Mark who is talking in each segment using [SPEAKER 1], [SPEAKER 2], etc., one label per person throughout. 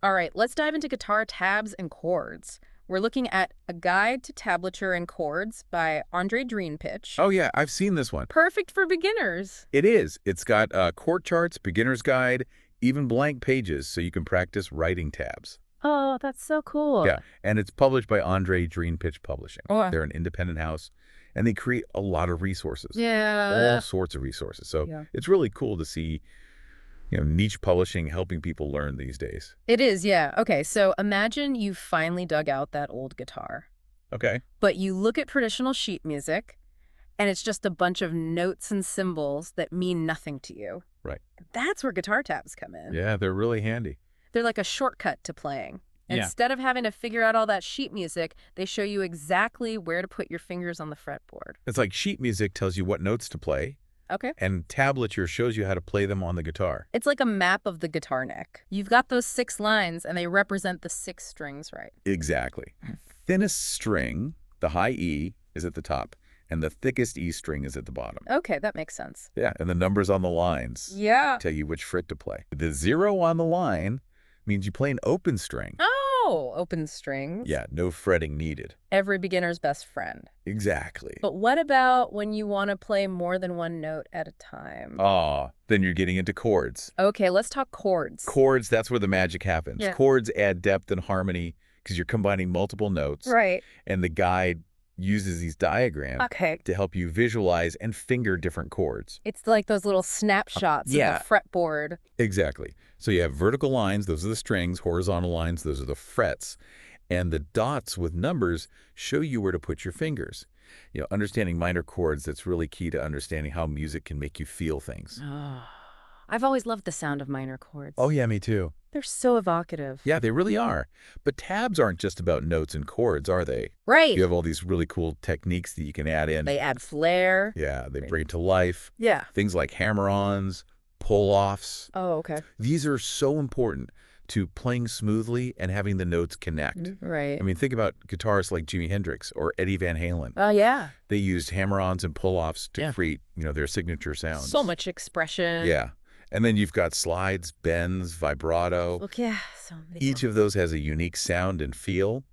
[SPEAKER 1] All right, let's dive into guitar tabs and chords. We're looking at A Guide to Tablature and Chords by Andre Greenpitch.
[SPEAKER 2] Oh, yeah, I've seen this one.
[SPEAKER 1] Perfect for beginners.
[SPEAKER 2] It is. It's got chord charts, beginner's guide, even blank pages so you can practice writing tabs.
[SPEAKER 1] Oh, that's so cool.
[SPEAKER 2] Yeah, and it's published by Andre Greenpitch Publishing.
[SPEAKER 1] Oh,
[SPEAKER 2] They're an independent house, and they create a lot of resources.
[SPEAKER 1] yeah.
[SPEAKER 2] All sorts of resources. So
[SPEAKER 1] Yeah.
[SPEAKER 2] it's really cool to see, niche publishing helping people learn these days.
[SPEAKER 1] It is, yeah. Okay, so imagine you finally dug out that old guitar,
[SPEAKER 2] Okay.
[SPEAKER 1] but you look at traditional sheet music, and it's just a bunch of notes and symbols that mean nothing to you.
[SPEAKER 2] Right.
[SPEAKER 1] That's where guitar tabs come in.
[SPEAKER 2] Yeah, they're really handy.
[SPEAKER 1] They're like a shortcut to playing.
[SPEAKER 2] Yeah.
[SPEAKER 1] Instead of having to figure out all that sheet music, they show you exactly where to put your fingers on the fretboard.
[SPEAKER 2] It's like sheet music tells you what notes to play,
[SPEAKER 1] Okay.
[SPEAKER 2] and tablature shows you how to play them on the guitar.
[SPEAKER 1] It's like a map of the guitar neck. You've got those 6 lines, and they represent the 6 strings, right?
[SPEAKER 2] Exactly. Thinnest string, the high E, is at the top, and the thickest E string is at the bottom.
[SPEAKER 1] Okay, that makes sense.
[SPEAKER 2] Yeah, and the numbers on the lines
[SPEAKER 1] Yeah.
[SPEAKER 2] tell you which fret to play. The 0 on the line means you play an open string.
[SPEAKER 1] Oh, open strings.
[SPEAKER 2] Yeah, no fretting needed.
[SPEAKER 1] Every beginner's best friend.
[SPEAKER 2] Exactly.
[SPEAKER 1] But what about when you want to play more than one note at a time?
[SPEAKER 2] Then you're getting into chords.
[SPEAKER 1] Okay, let's talk chords.
[SPEAKER 2] Chords, that's where the magic happens.
[SPEAKER 1] Yeah.
[SPEAKER 2] Chords add depth and harmony because you're combining multiple notes.
[SPEAKER 1] Right.
[SPEAKER 2] And the guide uses these diagrams
[SPEAKER 1] Okay.
[SPEAKER 2] to help you visualize and finger different chords.
[SPEAKER 1] It's like those little snapshots
[SPEAKER 2] Yeah.
[SPEAKER 1] of the fretboard.
[SPEAKER 2] Exactly. So you have vertical lines, those are the strings, horizontal lines, those are the frets, and the dots with numbers show you where to put your fingers. Understanding minor chords, that's really key to understanding how music can make you feel things.
[SPEAKER 1] Oh, I've always loved the sound of minor chords.
[SPEAKER 2] Oh, yeah, me too.
[SPEAKER 1] They're so evocative.
[SPEAKER 2] Yeah, they really are. But tabs aren't just about notes and chords, are they?
[SPEAKER 1] Right.
[SPEAKER 2] You have all these really cool techniques that you can add in.
[SPEAKER 1] They add flair.
[SPEAKER 2] Yeah, they bring it to life.
[SPEAKER 1] Yeah.
[SPEAKER 2] Things like hammer-ons, pull-offs.
[SPEAKER 1] Oh, okay.
[SPEAKER 2] These are so important to playing smoothly and having the notes connect.
[SPEAKER 1] Right.
[SPEAKER 2] I mean, think about guitarists like Jimi Hendrix or Eddie Van Halen.
[SPEAKER 1] Oh, yeah.
[SPEAKER 2] They used hammer-ons and pull-offs to
[SPEAKER 1] Yeah.
[SPEAKER 2] create, their signature sounds.
[SPEAKER 1] So much expression.
[SPEAKER 2] Yeah. And then you've got slides, bends, vibrato.
[SPEAKER 1] Look, yeah. So many
[SPEAKER 2] Each of those has a unique sound and feel,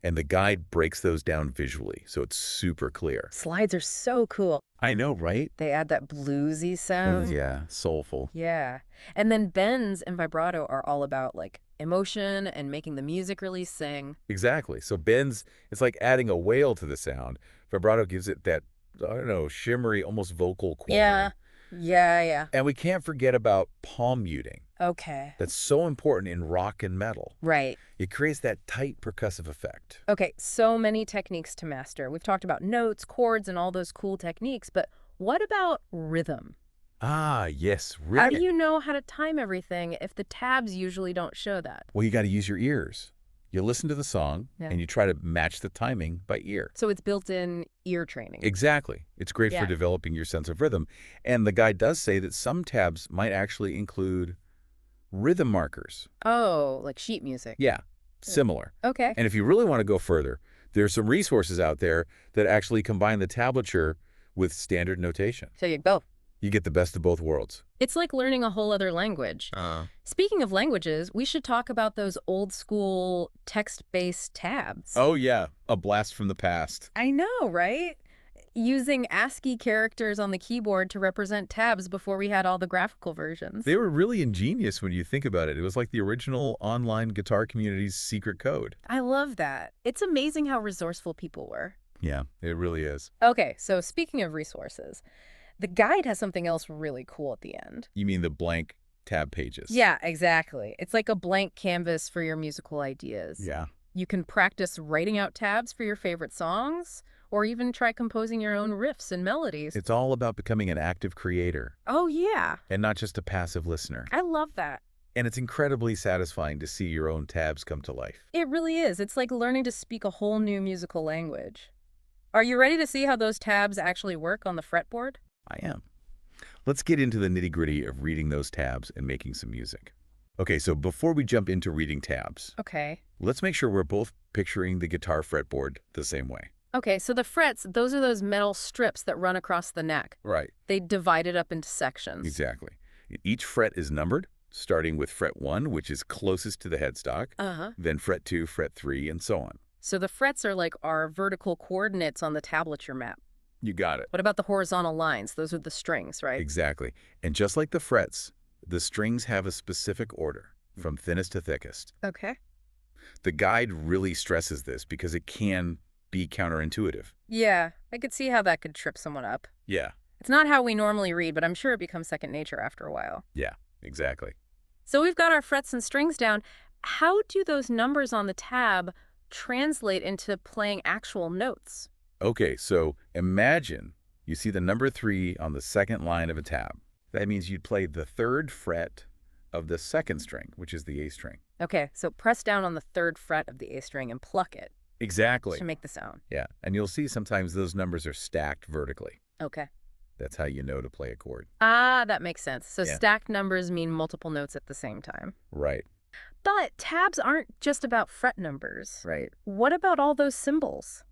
[SPEAKER 2] and the guide breaks those down visually, so it's super clear.
[SPEAKER 1] slides are so cool.
[SPEAKER 2] I know, right?
[SPEAKER 1] They add that bluesy sound.
[SPEAKER 2] Yeah, soulful.
[SPEAKER 1] Yeah. And then bends and vibrato are all about like emotion and making the music really sing.
[SPEAKER 2] Exactly. So bends, it's like adding a wail to the sound. Vibrato gives it that, I don't know, shimmery, almost vocal quality.
[SPEAKER 1] Yeah. Yeah.
[SPEAKER 2] And we can't forget about palm muting.
[SPEAKER 1] Okay.
[SPEAKER 2] That's so important in rock and metal.
[SPEAKER 1] Right.
[SPEAKER 2] It creates that tight percussive effect.
[SPEAKER 1] Okay, so many techniques to master. We've talked about notes, chords, and all those cool techniques, but what about rhythm?
[SPEAKER 2] Ah, yes,
[SPEAKER 1] How
[SPEAKER 2] rhythm.
[SPEAKER 1] do you know how to time everything if the tabs usually don't show that?
[SPEAKER 2] Well, you got to use your ears. You listen to the song,
[SPEAKER 1] Yeah.
[SPEAKER 2] and you try to match the timing by ear.
[SPEAKER 1] So it's built-in ear training.
[SPEAKER 2] Exactly. It's great
[SPEAKER 1] Yeah.
[SPEAKER 2] for developing your sense of rhythm. And the guide does say that some tabs might actually include rhythm markers.
[SPEAKER 1] Oh, like sheet music.
[SPEAKER 2] Yeah, similar.
[SPEAKER 1] Okay.
[SPEAKER 2] And if you really want to go further, there's some resources out there that actually combine the tablature with standard notation.
[SPEAKER 1] So you go.
[SPEAKER 2] You get the best of both worlds.
[SPEAKER 1] It's like learning a whole other language. Speaking of languages, we should talk about those old school text-based tabs.
[SPEAKER 2] Oh, yeah. A blast from the past.
[SPEAKER 1] I know, right? Using ASCII characters on the keyboard to represent tabs before we had all the graphical versions.
[SPEAKER 2] They were really ingenious when you think about it. It was like the original online guitar community's secret code.
[SPEAKER 1] I love that. It's amazing how resourceful people were.
[SPEAKER 2] Yeah, it really is.
[SPEAKER 1] Okay, so speaking of resources, the guide has something else really cool at the end.
[SPEAKER 2] You mean the blank tab pages?
[SPEAKER 1] Yeah, exactly. It's like a blank canvas for your musical ideas.
[SPEAKER 2] Yeah.
[SPEAKER 1] You can practice writing out tabs for your favorite songs, or even try composing your own riffs and melodies.
[SPEAKER 2] It's all about becoming an active creator
[SPEAKER 1] Oh, yeah.
[SPEAKER 2] and not just a passive listener.
[SPEAKER 1] I love that.
[SPEAKER 2] And it's incredibly satisfying to see your own tabs come to life.
[SPEAKER 1] It really is. It's like learning to speak a whole new musical language. Are you ready to see how those tabs actually work on the fretboard?
[SPEAKER 2] I am. Let's get into the nitty-gritty of reading those tabs and making some music. Okay, so before we jump into reading tabs,
[SPEAKER 1] Okay.
[SPEAKER 2] let's make sure we're both picturing the guitar fretboard the same way.
[SPEAKER 1] Okay, so the frets, those are those metal strips that run across the neck.
[SPEAKER 2] Right.
[SPEAKER 1] They divide it up into sections.
[SPEAKER 2] Exactly. Each fret is numbered, starting with fret 1, which is closest to the headstock,
[SPEAKER 1] Uh-huh.
[SPEAKER 2] then fret 2, fret 3, and so on.
[SPEAKER 1] So the frets are like our vertical coordinates on the tablature map.
[SPEAKER 2] You got it.
[SPEAKER 1] What about the horizontal lines? Those are the strings, right?
[SPEAKER 2] Exactly. And just like the frets, the strings have a specific order, from thinnest to thickest.
[SPEAKER 1] Okay.
[SPEAKER 2] The guide really stresses this because it can be counterintuitive.
[SPEAKER 1] Yeah, I could see how that could trip someone up.
[SPEAKER 2] Yeah,
[SPEAKER 1] It's not how we normally read, but I'm sure it becomes second nature after a while.
[SPEAKER 2] yeah, exactly.
[SPEAKER 1] So we've got our frets and strings down. How do those numbers on the tab translate into playing actual notes?
[SPEAKER 2] Okay, so imagine you see the number 3 on the second line of a tab. That means you'd play the 3rd fret of the 2nd string, which is the A string.
[SPEAKER 1] Okay, so press down on the 3rd fret of the A string and pluck it
[SPEAKER 2] Exactly.
[SPEAKER 1] to make the sound.
[SPEAKER 2] Yeah, and you'll see sometimes those numbers are stacked vertically.
[SPEAKER 1] Okay.
[SPEAKER 2] That's how you know to play a chord.
[SPEAKER 1] Ah, that makes sense. So
[SPEAKER 2] Yeah.
[SPEAKER 1] stacked numbers mean multiple notes at the same time.
[SPEAKER 2] Right.
[SPEAKER 1] But tabs aren't just about fret numbers. Right. What about all those symbols?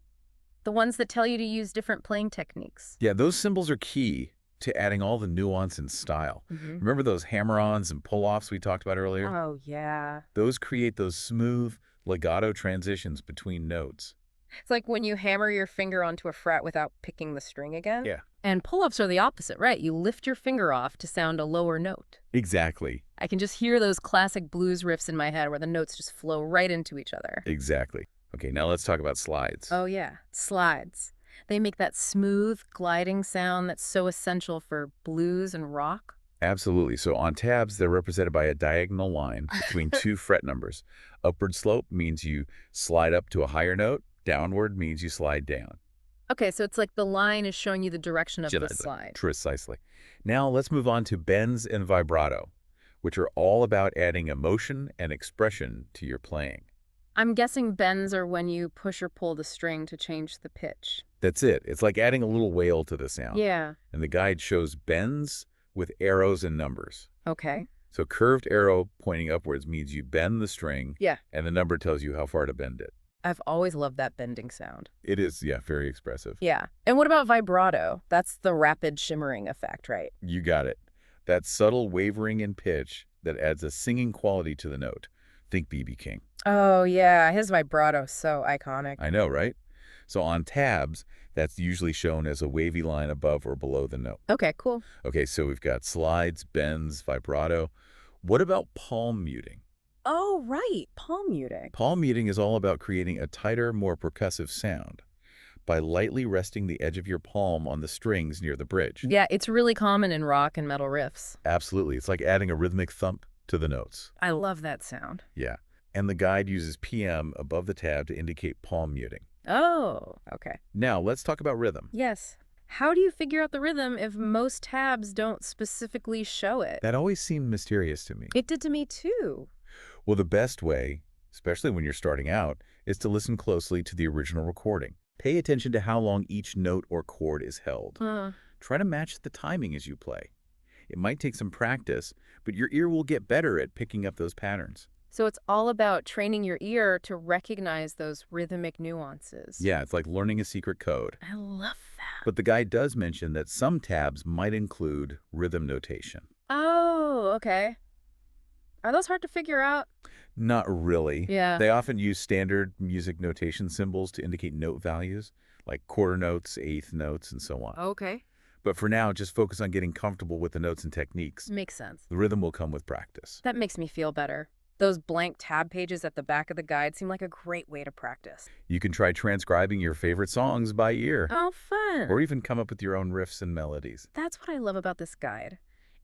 [SPEAKER 1] The ones that tell you to use different playing techniques.
[SPEAKER 2] Yeah, those symbols are key to adding all the nuance and style. Remember those hammer-ons and pull-offs we talked about earlier?
[SPEAKER 1] Oh, yeah.
[SPEAKER 2] Those create those smooth legato transitions between notes.
[SPEAKER 1] It's like when you hammer your finger onto a fret without picking the string again.
[SPEAKER 2] Yeah.
[SPEAKER 1] And pull-ups are the opposite, right? You lift your finger off to sound a lower note.
[SPEAKER 2] Exactly.
[SPEAKER 1] I can just hear those classic blues riffs in my head where the notes just flow right into each other.
[SPEAKER 2] Exactly. Okay, now let's talk about slides.
[SPEAKER 1] Oh, yeah. Slides. They make that smooth, gliding sound that's so essential for blues and rock.
[SPEAKER 2] Absolutely. So on tabs, they're represented by a diagonal line between two fret numbers. Upward slope means you slide up to a higher note. Downward means you slide down.
[SPEAKER 1] Okay, so it's like the line is showing you the direction of the
[SPEAKER 2] Precisely.
[SPEAKER 1] slide.
[SPEAKER 2] Precisely. Now let's move on to bends and vibrato, which are all about adding emotion and expression to your playing.
[SPEAKER 1] I'm guessing bends are when you push or pull the string to change the pitch.
[SPEAKER 2] That's it. It's like adding a little wail to the sound.
[SPEAKER 1] Yeah.
[SPEAKER 2] And the guide shows bends with arrows and numbers.
[SPEAKER 1] Okay.
[SPEAKER 2] So curved arrow pointing upwards means you bend the string.
[SPEAKER 1] Yeah.
[SPEAKER 2] And the number tells you how far to bend it.
[SPEAKER 1] I've always loved that bending sound.
[SPEAKER 2] It is, yeah, very expressive.
[SPEAKER 1] Yeah. And what about vibrato? That's the rapid shimmering effect, right?
[SPEAKER 2] You got it. That subtle wavering in pitch that adds a singing quality to the note. Think B.B. King.
[SPEAKER 1] Oh, yeah. His vibrato's so iconic.
[SPEAKER 2] I know, right? So on tabs, that's usually shown as a wavy line above or below the note.
[SPEAKER 1] Okay, cool.
[SPEAKER 2] Okay, so we've got slides, bends, vibrato. What about palm muting?
[SPEAKER 1] Oh, right. Palm muting.
[SPEAKER 2] Palm muting is all about creating a tighter, more percussive sound by lightly resting the edge of your palm on the strings near the bridge.
[SPEAKER 1] Yeah, it's really common in rock and metal riffs.
[SPEAKER 2] Absolutely. It's like adding a rhythmic thump to the notes.
[SPEAKER 1] I love that sound.
[SPEAKER 2] Yeah. And the guide uses PM above the tab to indicate palm muting.
[SPEAKER 1] Oh, okay.
[SPEAKER 2] Now, let's talk about rhythm.
[SPEAKER 1] Yes. How do you figure out the rhythm if most tabs don't specifically show it?
[SPEAKER 2] That always seemed mysterious to me.
[SPEAKER 1] It did to me too.
[SPEAKER 2] Well, the best way, especially when you're starting out, is to listen closely to the original recording. Pay attention to how long each note or chord is held. Try to match the timing as you play. It might take some practice, but your ear will get better at picking up those patterns.
[SPEAKER 1] So it's all about training your ear to recognize those rhythmic nuances.
[SPEAKER 2] Yeah, it's like learning a secret code.
[SPEAKER 1] I love that.
[SPEAKER 2] But the guide does mention that some tabs might include rhythm notation.
[SPEAKER 1] Oh, okay. Are those hard to figure out?
[SPEAKER 2] Not really.
[SPEAKER 1] Yeah.
[SPEAKER 2] They often use standard music notation symbols to indicate note values, like quarter notes, eighth notes, and so on.
[SPEAKER 1] Okay.
[SPEAKER 2] But for now, just focus on getting comfortable with the notes and techniques.
[SPEAKER 1] Makes sense.
[SPEAKER 2] The rhythm will come with practice.
[SPEAKER 1] That makes me feel better. Those blank tab pages at the back of the guide seem like a great way to practice.
[SPEAKER 2] You can try transcribing your favorite songs by ear,
[SPEAKER 1] Oh, fun.
[SPEAKER 2] or even come up with your own riffs and melodies.
[SPEAKER 1] That's what I love about this guide.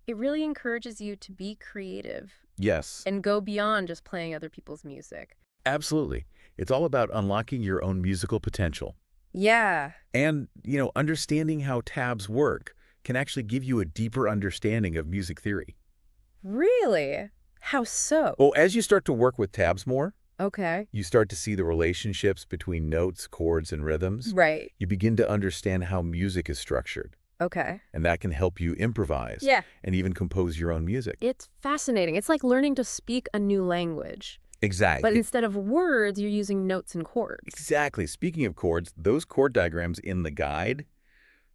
[SPEAKER 1] It really encourages you to be creative
[SPEAKER 2] Yes,
[SPEAKER 1] and go beyond just playing other people's music.
[SPEAKER 2] absolutely. It's all about unlocking your own musical potential.
[SPEAKER 1] Yeah.
[SPEAKER 2] And, understanding how tabs work can actually give you a deeper understanding of music theory.
[SPEAKER 1] Really? How so?
[SPEAKER 2] Well, as you start to work with tabs more,
[SPEAKER 1] Okay.
[SPEAKER 2] you start to see the relationships between notes, chords, and rhythms.
[SPEAKER 1] Right.
[SPEAKER 2] You begin to understand how music is structured,
[SPEAKER 1] Okay.
[SPEAKER 2] and that can help you improvise
[SPEAKER 1] Yeah.
[SPEAKER 2] and even compose your own music.
[SPEAKER 1] It's fascinating. It's like learning to speak a new language.
[SPEAKER 2] Exactly.
[SPEAKER 1] But instead of words, you're using notes and chords.
[SPEAKER 2] Exactly. Speaking of chords, those chord diagrams in the guide,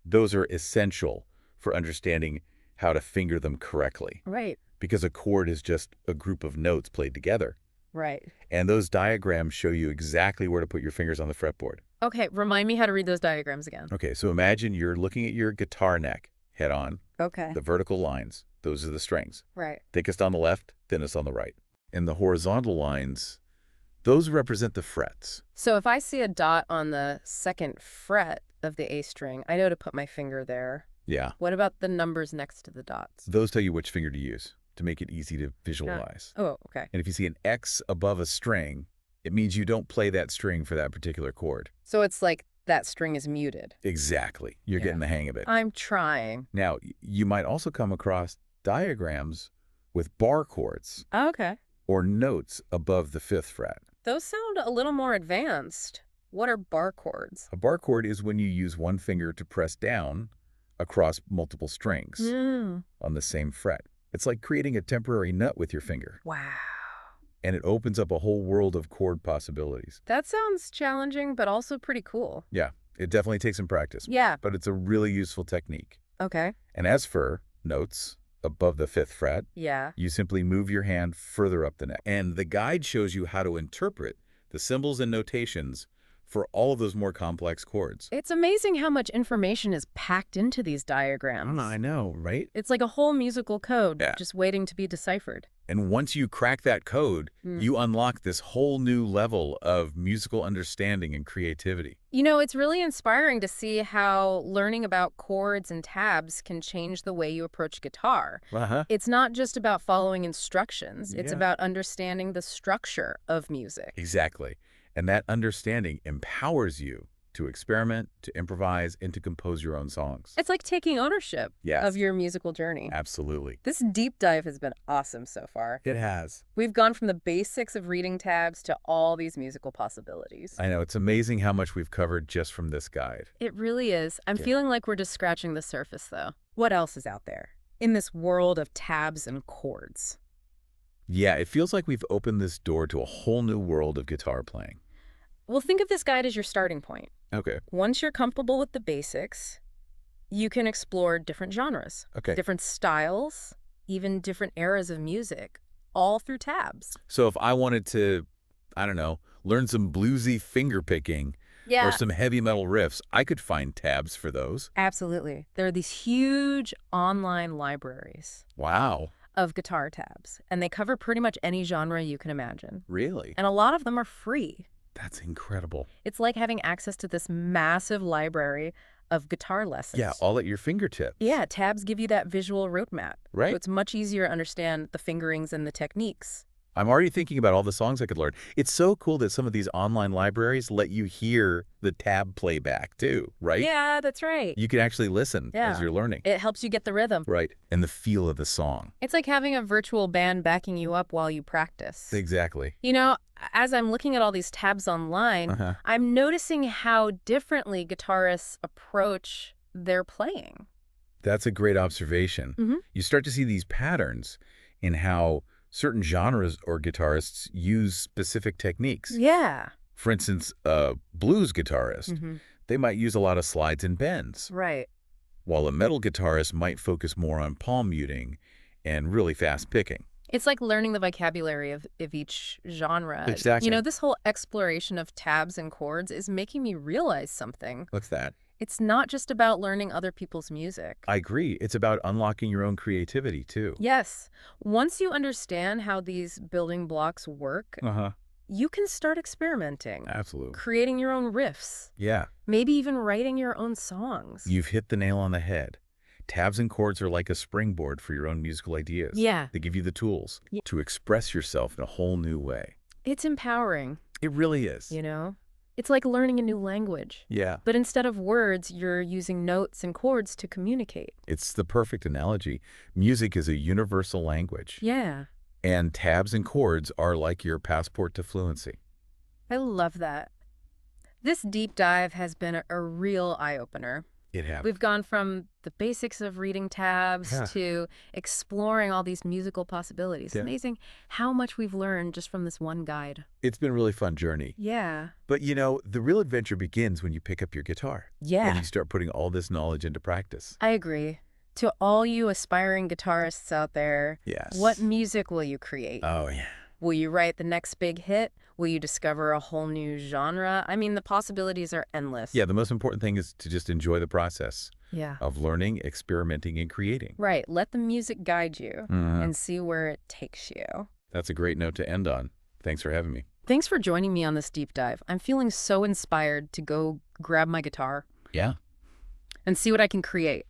[SPEAKER 2] those are essential for understanding how to finger them correctly.
[SPEAKER 1] Right.
[SPEAKER 2] because a chord is just a group of notes played together.
[SPEAKER 1] Right.
[SPEAKER 2] And those diagrams show you exactly where to put your fingers on the fretboard.
[SPEAKER 1] Okay, remind me how to read those diagrams again.
[SPEAKER 2] Okay, so imagine you're looking at your guitar neck head on.
[SPEAKER 1] Okay.
[SPEAKER 2] The vertical lines, those are the strings.
[SPEAKER 1] Right.
[SPEAKER 2] Thickest on the left, thinnest on the right. And the horizontal lines, those represent the frets.
[SPEAKER 1] So if I see a dot on the second fret of the A string, I know to put my finger there.
[SPEAKER 2] Yeah.
[SPEAKER 1] What about the numbers next to the dots?
[SPEAKER 2] Those tell you which finger to use to make it easy to visualize.
[SPEAKER 1] Oh, okay.
[SPEAKER 2] And if you see an X above a string, it means you don't play that string for that particular chord.
[SPEAKER 1] So it's like that string is muted.
[SPEAKER 2] Exactly. You're getting the hang of it.
[SPEAKER 1] I'm trying.
[SPEAKER 2] Now, you might also come across diagrams with bar chords
[SPEAKER 1] Okay.
[SPEAKER 2] or notes above the 5th fret.
[SPEAKER 1] Those sound a little more advanced. What are bar chords?
[SPEAKER 2] A bar chord is when you use one finger to press down across multiple strings on the same fret. It's like creating a temporary nut with your finger.
[SPEAKER 1] Wow.
[SPEAKER 2] And it opens up a whole world of chord possibilities.
[SPEAKER 1] That sounds challenging, but also pretty cool.
[SPEAKER 2] Yeah, it definitely takes some practice.
[SPEAKER 1] Yeah.
[SPEAKER 2] But it's a really useful technique.
[SPEAKER 1] Okay.
[SPEAKER 2] And as for notes above the 5th fret,
[SPEAKER 1] Yeah.
[SPEAKER 2] you simply move your hand further up the neck. And the guide shows you how to interpret the symbols and notations for all of those more complex chords.
[SPEAKER 1] It's amazing how much information is packed into these diagrams.
[SPEAKER 2] I know, right?
[SPEAKER 1] It's like a whole musical code
[SPEAKER 2] Yeah.
[SPEAKER 1] just waiting to be deciphered.
[SPEAKER 2] And once you crack that code, you unlock this whole new level of musical understanding and creativity.
[SPEAKER 1] You know, it's really inspiring to see how learning about chords and tabs can change the way you approach guitar.
[SPEAKER 2] Uh-huh.
[SPEAKER 1] It's not just about following instructions. It's
[SPEAKER 2] Yeah.
[SPEAKER 1] about understanding the structure of music.
[SPEAKER 2] Exactly. And that understanding empowers you to experiment, to improvise, and to compose your own songs.
[SPEAKER 1] It's like taking ownership
[SPEAKER 2] Yes.
[SPEAKER 1] of your musical journey.
[SPEAKER 2] Absolutely.
[SPEAKER 1] This deep dive has been awesome so far.
[SPEAKER 2] It has.
[SPEAKER 1] We've gone from the basics of reading tabs to all these musical possibilities.
[SPEAKER 2] I know. It's amazing how much we've covered just from this guide.
[SPEAKER 1] It really is. I'm
[SPEAKER 2] Yeah.
[SPEAKER 1] feeling like we're just scratching the surface, though. What else is out there in this world of tabs and chords?
[SPEAKER 2] Yeah, it feels like we've opened this door to a whole new world of guitar playing.
[SPEAKER 1] Well, think of this guide as your starting point.
[SPEAKER 2] Okay.
[SPEAKER 1] Once you're comfortable with the basics, you can explore different genres,
[SPEAKER 2] Okay.
[SPEAKER 1] different styles, even different eras of music, all through tabs.
[SPEAKER 2] So if I wanted to, I don't know, learn some bluesy finger picking
[SPEAKER 1] Yeah,
[SPEAKER 2] or some heavy metal riffs, I could find tabs for those.
[SPEAKER 1] absolutely. There are these huge online libraries
[SPEAKER 2] Wow.
[SPEAKER 1] of guitar tabs, and they cover pretty much any genre you can imagine.
[SPEAKER 2] Really?
[SPEAKER 1] And a lot of them are free.
[SPEAKER 2] That's incredible.
[SPEAKER 1] It's like having access to this massive library of guitar lessons.
[SPEAKER 2] Yeah, all at your fingertips.
[SPEAKER 1] Yeah, tabs give you that visual roadmap.
[SPEAKER 2] Right.
[SPEAKER 1] So it's much easier to understand the fingerings and the techniques.
[SPEAKER 2] I'm already thinking about all the songs I could learn. It's so cool that some of these online libraries let you hear the tab playback too, right?
[SPEAKER 1] Yeah, that's right.
[SPEAKER 2] You can actually listen as
[SPEAKER 1] Yeah.
[SPEAKER 2] you're learning.
[SPEAKER 1] It helps you get the rhythm.
[SPEAKER 2] Right. And the feel of the song.
[SPEAKER 1] It's like having a virtual band backing you up while you practice.
[SPEAKER 2] Exactly.
[SPEAKER 1] You know, as I'm looking at all these tabs online,
[SPEAKER 2] Uh-huh.
[SPEAKER 1] I'm noticing how differently guitarists approach their playing.
[SPEAKER 2] That's a great observation.
[SPEAKER 1] Mhm.
[SPEAKER 2] You start to see these patterns in how certain genres or guitarists use specific techniques.
[SPEAKER 1] Yeah.
[SPEAKER 2] For instance, a blues guitarist,
[SPEAKER 1] Mhm.
[SPEAKER 2] they might use a lot of slides and bends,
[SPEAKER 1] Right.
[SPEAKER 2] while a metal guitarist might focus more on palm muting and really fast picking.
[SPEAKER 1] It's like learning the vocabulary of each genre.
[SPEAKER 2] Exactly.
[SPEAKER 1] You know, this whole exploration of tabs and chords is making me realize something.
[SPEAKER 2] What's that?
[SPEAKER 1] It's not just about learning other people's music.
[SPEAKER 2] I agree. It's about unlocking your own creativity, too.
[SPEAKER 1] Yes. Once you understand how these building blocks work,
[SPEAKER 2] Uh-huh.
[SPEAKER 1] you can start experimenting,
[SPEAKER 2] Absolutely.
[SPEAKER 1] creating your own riffs,
[SPEAKER 2] Yeah.
[SPEAKER 1] maybe even writing your own songs.
[SPEAKER 2] You've hit the nail on the head. Tabs and chords are like a springboard for your own musical ideas.
[SPEAKER 1] Yeah.
[SPEAKER 2] They give you the tools
[SPEAKER 1] Yeah.
[SPEAKER 2] to express yourself in a whole new way.
[SPEAKER 1] It's empowering,
[SPEAKER 2] It really is.
[SPEAKER 1] you know? It's like learning a new language.
[SPEAKER 2] Yeah.
[SPEAKER 1] But instead of words, you're using notes and chords to communicate.
[SPEAKER 2] It's the perfect analogy. Music is a universal language.
[SPEAKER 1] Yeah.
[SPEAKER 2] And tabs and chords are like your passport to fluency.
[SPEAKER 1] I love that. This deep dive has been a real eye-opener.
[SPEAKER 2] It happens.
[SPEAKER 1] We've gone from the basics of reading tabs
[SPEAKER 2] Yeah.
[SPEAKER 1] to exploring all these musical possibilities.
[SPEAKER 2] Yeah.
[SPEAKER 1] Amazing how much we've learned just from this one guide.
[SPEAKER 2] It's been a really fun journey.
[SPEAKER 1] Yeah.
[SPEAKER 2] But, you know, the real adventure begins when you pick up your guitar.
[SPEAKER 1] Yeah.
[SPEAKER 2] And you start putting all this knowledge into practice.
[SPEAKER 1] I agree. To all you aspiring guitarists out there,
[SPEAKER 2] Yes.
[SPEAKER 1] what music will you create?
[SPEAKER 2] Oh, yeah.
[SPEAKER 1] Will you write the next big hit? Will you discover a whole new genre? I mean, the possibilities are endless.
[SPEAKER 2] Yeah, the most important thing is to just enjoy the process
[SPEAKER 1] Yeah.
[SPEAKER 2] of learning, experimenting, and creating.
[SPEAKER 1] Right. Let the music guide you
[SPEAKER 2] Mhm.
[SPEAKER 1] and see where it takes you.
[SPEAKER 2] That's a great note to end on. Thanks for having me.
[SPEAKER 1] Thanks for joining me on this deep dive. I'm feeling so inspired to go grab my guitar
[SPEAKER 2] Yeah.
[SPEAKER 1] and see what I can create.